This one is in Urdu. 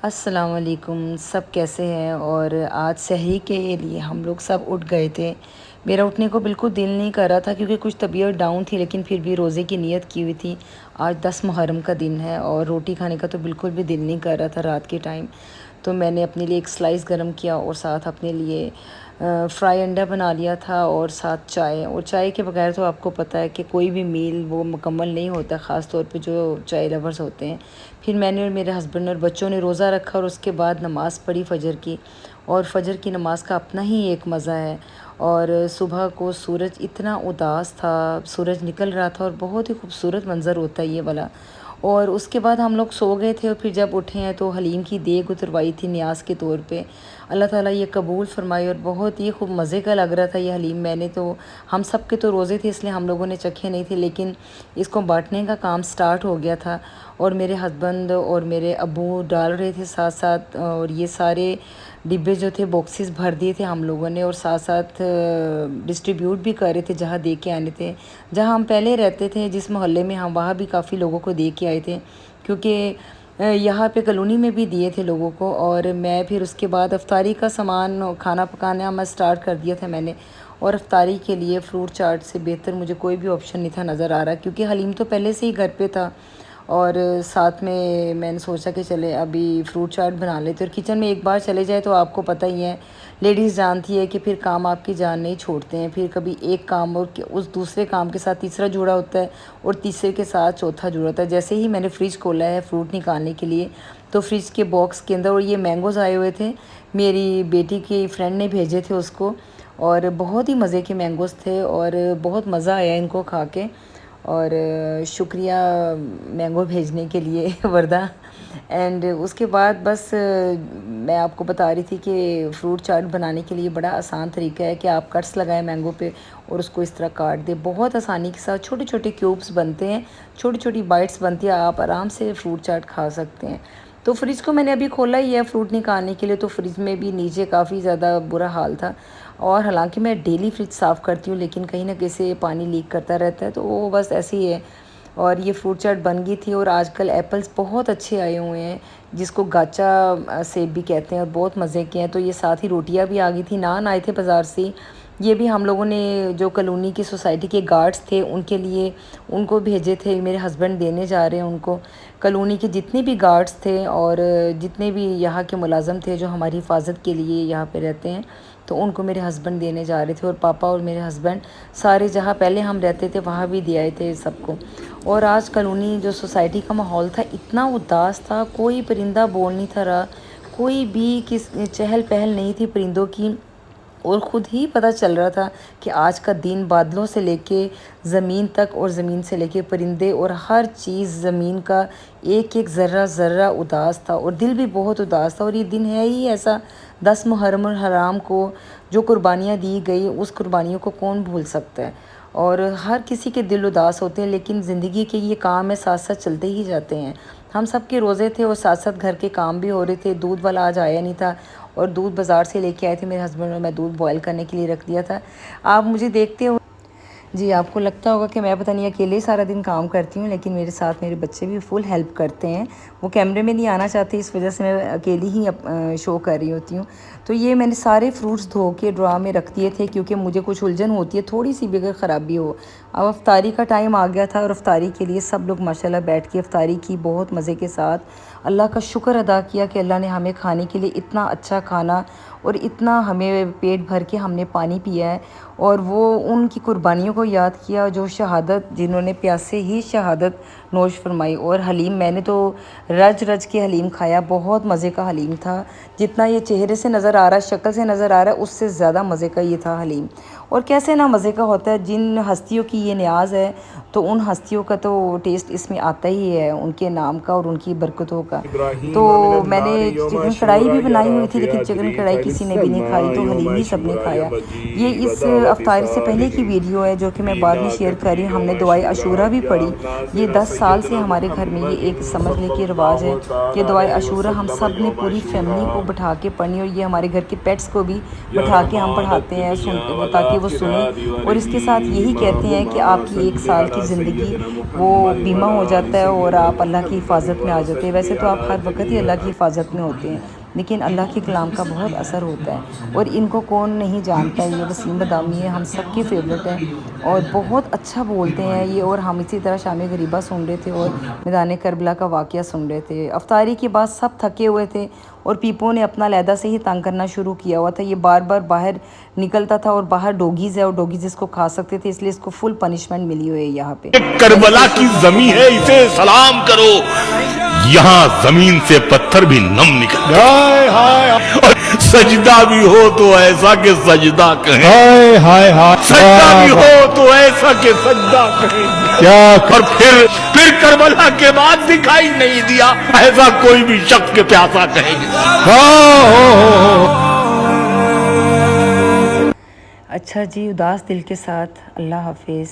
السلام علیکم، سب کیسے ہیں؟ اور آج سحری کے لیے ہم لوگ سب اٹھ گئے تھے۔ میرا اٹھنے کو بالکل دل نہیں کر رہا تھا کیونکہ کچھ طبیعت ڈاؤن تھی، لیکن پھر بھی روزے کی نیت کی ہوئی تھی۔ آج 10 محرم کا دن ہے اور روٹی کھانے کا تو بالکل بھی دل نہیں کر رہا تھا رات کے ٹائم۔ تو میں نے اپنے لیے ایک سلائس گرم کیا اور ساتھ اپنے لیے فرائی انڈا بنا لیا تھا اور ساتھ چائے۔ اور چائے کے بغیر تو آپ کو پتہ ہے کہ کوئی بھی میل وہ مکمل نہیں ہوتا، خاص طور پہ جو چائے لورز ہوتے ہیں۔ پھر میں نے اور میرے ہسبینڈ اور بچوں نے روزہ رکھا اور اس کے بعد نماز پڑھی فجر کی، اور فجر کی نماز کا اپنا ہی ایک مزہ ہے۔ اور صبح کو سورج اتنا اداس تھا، سورج نکل رہا تھا اور بہت ہی خوبصورت منظر ہوتا ہے یہ والا۔ اور اس کے بعد ہم لوگ سو گئے تھے اور پھر جب اٹھے ہیں تو حلیم کی دیگ اتروائی تھی نیاز کے طور پہ۔ اللہ تعالیٰ یہ قبول فرمائے، اور بہت ہی خوب مزے کا لگ رہا تھا یہ حلیم۔ میں نے تو ہم سب کے تو روزے تھے اس لیے ہم لوگوں نے چکھے نہیں تھے، لیکن اس کو بانٹنے کا کام سٹارٹ ہو گیا تھا اور میرے ہسبینڈ اور میرے ابو ڈال رہے تھے ساتھ ساتھ، اور یہ سارے ڈبے جو تھے باکسز بھر دیے تھے ہم لوگوں نے، اور ساتھ ساتھ ڈسٹریبیوٹ بھی کر رہے تھے جہاں دے کے آنے تھے۔ جہاں ہم پہلے رہتے تھے جس محلے میں، ہم وہاں بھی کافی لوگوں کو دے کے آئے تھے، کیونکہ یہاں پہ کالونی میں بھی دیے تھے لوگوں کو۔ اور میں پھر اس کے بعد افطاری کا سامان کھانا پکانا میں سٹارٹ کر دیا تھا میں نے، اور افطاری کے لیے فروٹ چاٹ سے بہتر مجھے کوئی بھی آپشن نہیں تھا نظر آ رہا، کیونکہ حلیم تو پہلے سے ہی گھر پہ تھا، اور ساتھ میں نے سوچا کہ چلے ابھی فروٹ چاٹ بنا لیتے۔ اور کچن میں ایک بار چلے جائے تو آپ کو پتہ ہی ہے، لیڈیز جانتی ہے کہ پھر کام آپ کی جان نہیں چھوڑتے ہیں، پھر کبھی ایک کام اور اس دوسرے کام کے ساتھ تیسرا جڑا ہوتا ہے اور تیسرے کے ساتھ چوتھا جڑا ہوتا ہے۔ جیسے ہی میں نے فریج کھولا ہے فروٹ نکالنے کے لیے، تو فریج کے باکس کے اندر، اور یہ مینگوز آئے ہوئے تھے، میری بیٹی کی فرینڈ نے بھیجے تھے اس کو، اور بہت ہی مزے کے مینگوز تھے اور بہت مزہ آیا ان کو کھا کے۔ اور شکریہ مینگو بھیجنے کے لیے وردہ۔ اینڈ اس کے بعد بس میں آپ کو بتا رہی تھی کہ فروٹ چاٹ بنانے کے لیے بڑا آسان طریقہ ہے کہ آپ کٹس لگائیں مینگو پہ اور اس کو اس طرح کاٹ دیں، بہت آسانی کے ساتھ چھوٹے چھوٹے کیوبس بنتے ہیں، چھوٹی چھوٹی بائٹس بنتی ہیں، آپ آرام سے فروٹ چاٹ کھا سکتے ہیں۔ تو فریج کو میں نے ابھی کھولا ہی ہے فروٹ نکالنے کے لیے، تو فریج میں بھی نیچے کافی زیادہ برا حال تھا، اور حالانکہ میں ڈیلی فریج صاف کرتی ہوں لیکن کہیں نہ کہیں سے پانی لیک کرتا رہتا ہے، تو وہ بس ایسے ہی ہے۔ اور یہ فروٹ چاٹ بن گئی تھی، اور آج کل ایپلز بہت اچھے آئے ہوئے ہیں جس کو گاچا سیب بھی کہتے ہیں، اور بہت مزے کے ہیں۔ تو یہ ساتھ ہی روٹیاں بھی آ گئی تھیں، نان آئے تھے بازار سے، یہ بھی ہم لوگوں نے جو کالونی کی سوسائٹی کے گارڈز تھے ان کے لیے ان کو بھیجے تھے، میرے ہسبینڈ دینے جا رہے ہیں ان کو۔ کالونی کے جتنے بھی گارڈز تھے اور جتنے بھی یہاں کے ملازم تھے جو ہماری حفاظت کے لیے یہاں پہ رہتے ہیں، تو ان کو میرے ہسبینڈ دینے جا رہے تھے، اور پاپا اور میرے ہسبینڈ سارے جہاں پہلے ہم رہتے تھے وہاں بھی دے آئے تھے سب کو۔ اور آج کالونی جو سوسائٹی کا ماحول تھا اتنا اداس تھا، کوئی پرندہ بول نہیں تھا رہا، کوئی بھی چہل پہل نہیں تھی پرندوں کی، اور خود ہی پتہ چل رہا تھا کہ آج کا دن بادلوں سے لے کے زمین تک اور زمین سے لے کے پرندے اور ہر چیز زمین کا ایک ایک ذرہ ذرہ اداس تھا، اور دل بھی بہت اداس تھا۔ اور یہ دن ہے ہی ایسا 10 محرم الحرام کو جو قربانیاں دی گئی، اس قربانیوں کو کون بھول سکتا ہے؟ اور ہر کسی کے دل اداس ہوتے ہیں، لیکن زندگی کے یہ کام ہے ساتھ ساتھ چلتے ہی جاتے ہیں۔ ہم سب کے روزے تھے اور ساتھ ساتھ گھر کے کام بھی ہو رہے تھے، دودھ والا آج آیا نہیں تھا، اور دودھ بازار سے لے کے آئے تھے میرے ہسبینڈ، اور میں دودھ بوائل کرنے کے لیے رکھ دیا تھا۔ آپ مجھے دیکھتے ہو، جی آپ کو لگتا ہوگا کہ میں پتہ نہیں اکیلے ہی سارا دن کام کرتی ہوں، لیکن میرے ساتھ میرے بچے بھی فل ہیلپ کرتے ہیں، وہ کیمرے میں نہیں آنا چاہتے، اس وجہ سے میں اکیلی ہی شو کر رہی ہوتی ہوں۔ تو یہ میں نے سارے فروٹس دھو کے ڈرا میں رکھ دیے تھے، کیونکہ مجھے کچھ الجھن ہوتی ہے تھوڑی سی بھی اگر خرابی ہو۔ اب افطاری کا ٹائم آ گیا تھا، اور افطاری کے لیے سب لوگ ماشاءاللہ بیٹھ کے افطاری کی، بہت مزے کے ساتھ اللہ کا شکر ادا کیا کہ اللہ نے ہمیں کھانے کے لیے اتنا اچھا کھانا اور اتنا ہمیں پیٹ بھر کے ہم نے پانی پیا ہے، اور وہ ان کی قربانیوں کو یاد کیا جو شہادت، جنہوں نے پیاسے ہی شہادت نوش فرمائی۔ اور حلیم میں نے تو رج رج کے حلیم کھایا، بہت مزے کا حلیم تھا، جتنا یہ چہرے سے نظر آ رہا ہے، شکل سے نظر آ رہا ہے، اس سے زیادہ مزے کا یہ تھا حلیم۔ اور کیسے نہ مزے کا ہوتا ہے، جن ہستیوں کی یہ نیاز ہے تو ان ہستیوں کا تو ٹیسٹ اس میں آتا ہی ہے، ان کے نام کا اور ان کی برکتوں کا۔ تو میں نے چکن کڑھائی بھی بنائی ہوئی تھی، لیکن چکن کڑھائی کسی نے بھی نہیں کھائی، تو حلیم ہی سب نے کھایا۔ یہ اس افطاری سے پہلے کی ویڈیو ہے جو کہ میں بعد میں شیئر کر رہی ہوں۔ ہم نے دعائے عاشورہ بھی پڑھی، یہ 10 سال سے ہمارے گھر میں یہ ایک سمجھ لے کے رواج ہے کہ دعائے عاشورہ ہم سب نے پوری فیملی کو بٹھا کے پڑھنی، اور یہ ہمارے گھر کے پیٹس کو بھی بٹھا کے ہم پڑھاتے ہیں تاکہ وہ سنی اور اس کے ساتھ یہی کہتے ہیں کہ آپ کی 1 سال کی زندگی وہ بیمہ ہو جاتا ہے اور آپ اللہ کی حفاظت میں آ جاتے ہیں۔ ویسے تو آپ ہر وقت ہی اللہ کی حفاظت میں ہوتے ہیں، لیکن اللہ کے کلام کا بہت اثر ہوتا ہے، اور ان کو کون نہیں جانتا ہے، یہ وسیم بادامی ہے، ہم سب کے فیوریٹ ہیں اور بہت اچھا بولتے ہیں یہ۔ اور ہم اسی طرح شام غریبہ سن رہے تھے اور میدان کربلا کا واقعہ سن رہے تھے۔ افطاری کے بعد سب تھکے ہوئے تھے اور پیپو نے اپنا علیحدہ سے ہی تنگ کرنا شروع کیا ہوا تھا، یہ بار بار باہر نکلتا تھا، اور باہر ڈوگیز ہے اور ڈوگیز اس کو کھا سکتے تھے، اس لیے اس کو فل پنشمنٹ ملی ہوئی ہے یہاں پہ۔ کربلا کی زمین ہے، اسے سلام کرو، یہاں زمین سے پتھر بھی نم نکل گئے، اور سجدہ بھی ہو تو ایسا کہ سجدہ کہیں، سجدہ بھی ہو تو ایسا کہ سجدہ کہیں، اور پھر کربلا کے بعد دکھائی نہیں دیا ایسا کوئی بھی شخص کے پیاسا کہیں گے۔ اچھا جی، اداس دل کے ساتھ اللہ حافظ۔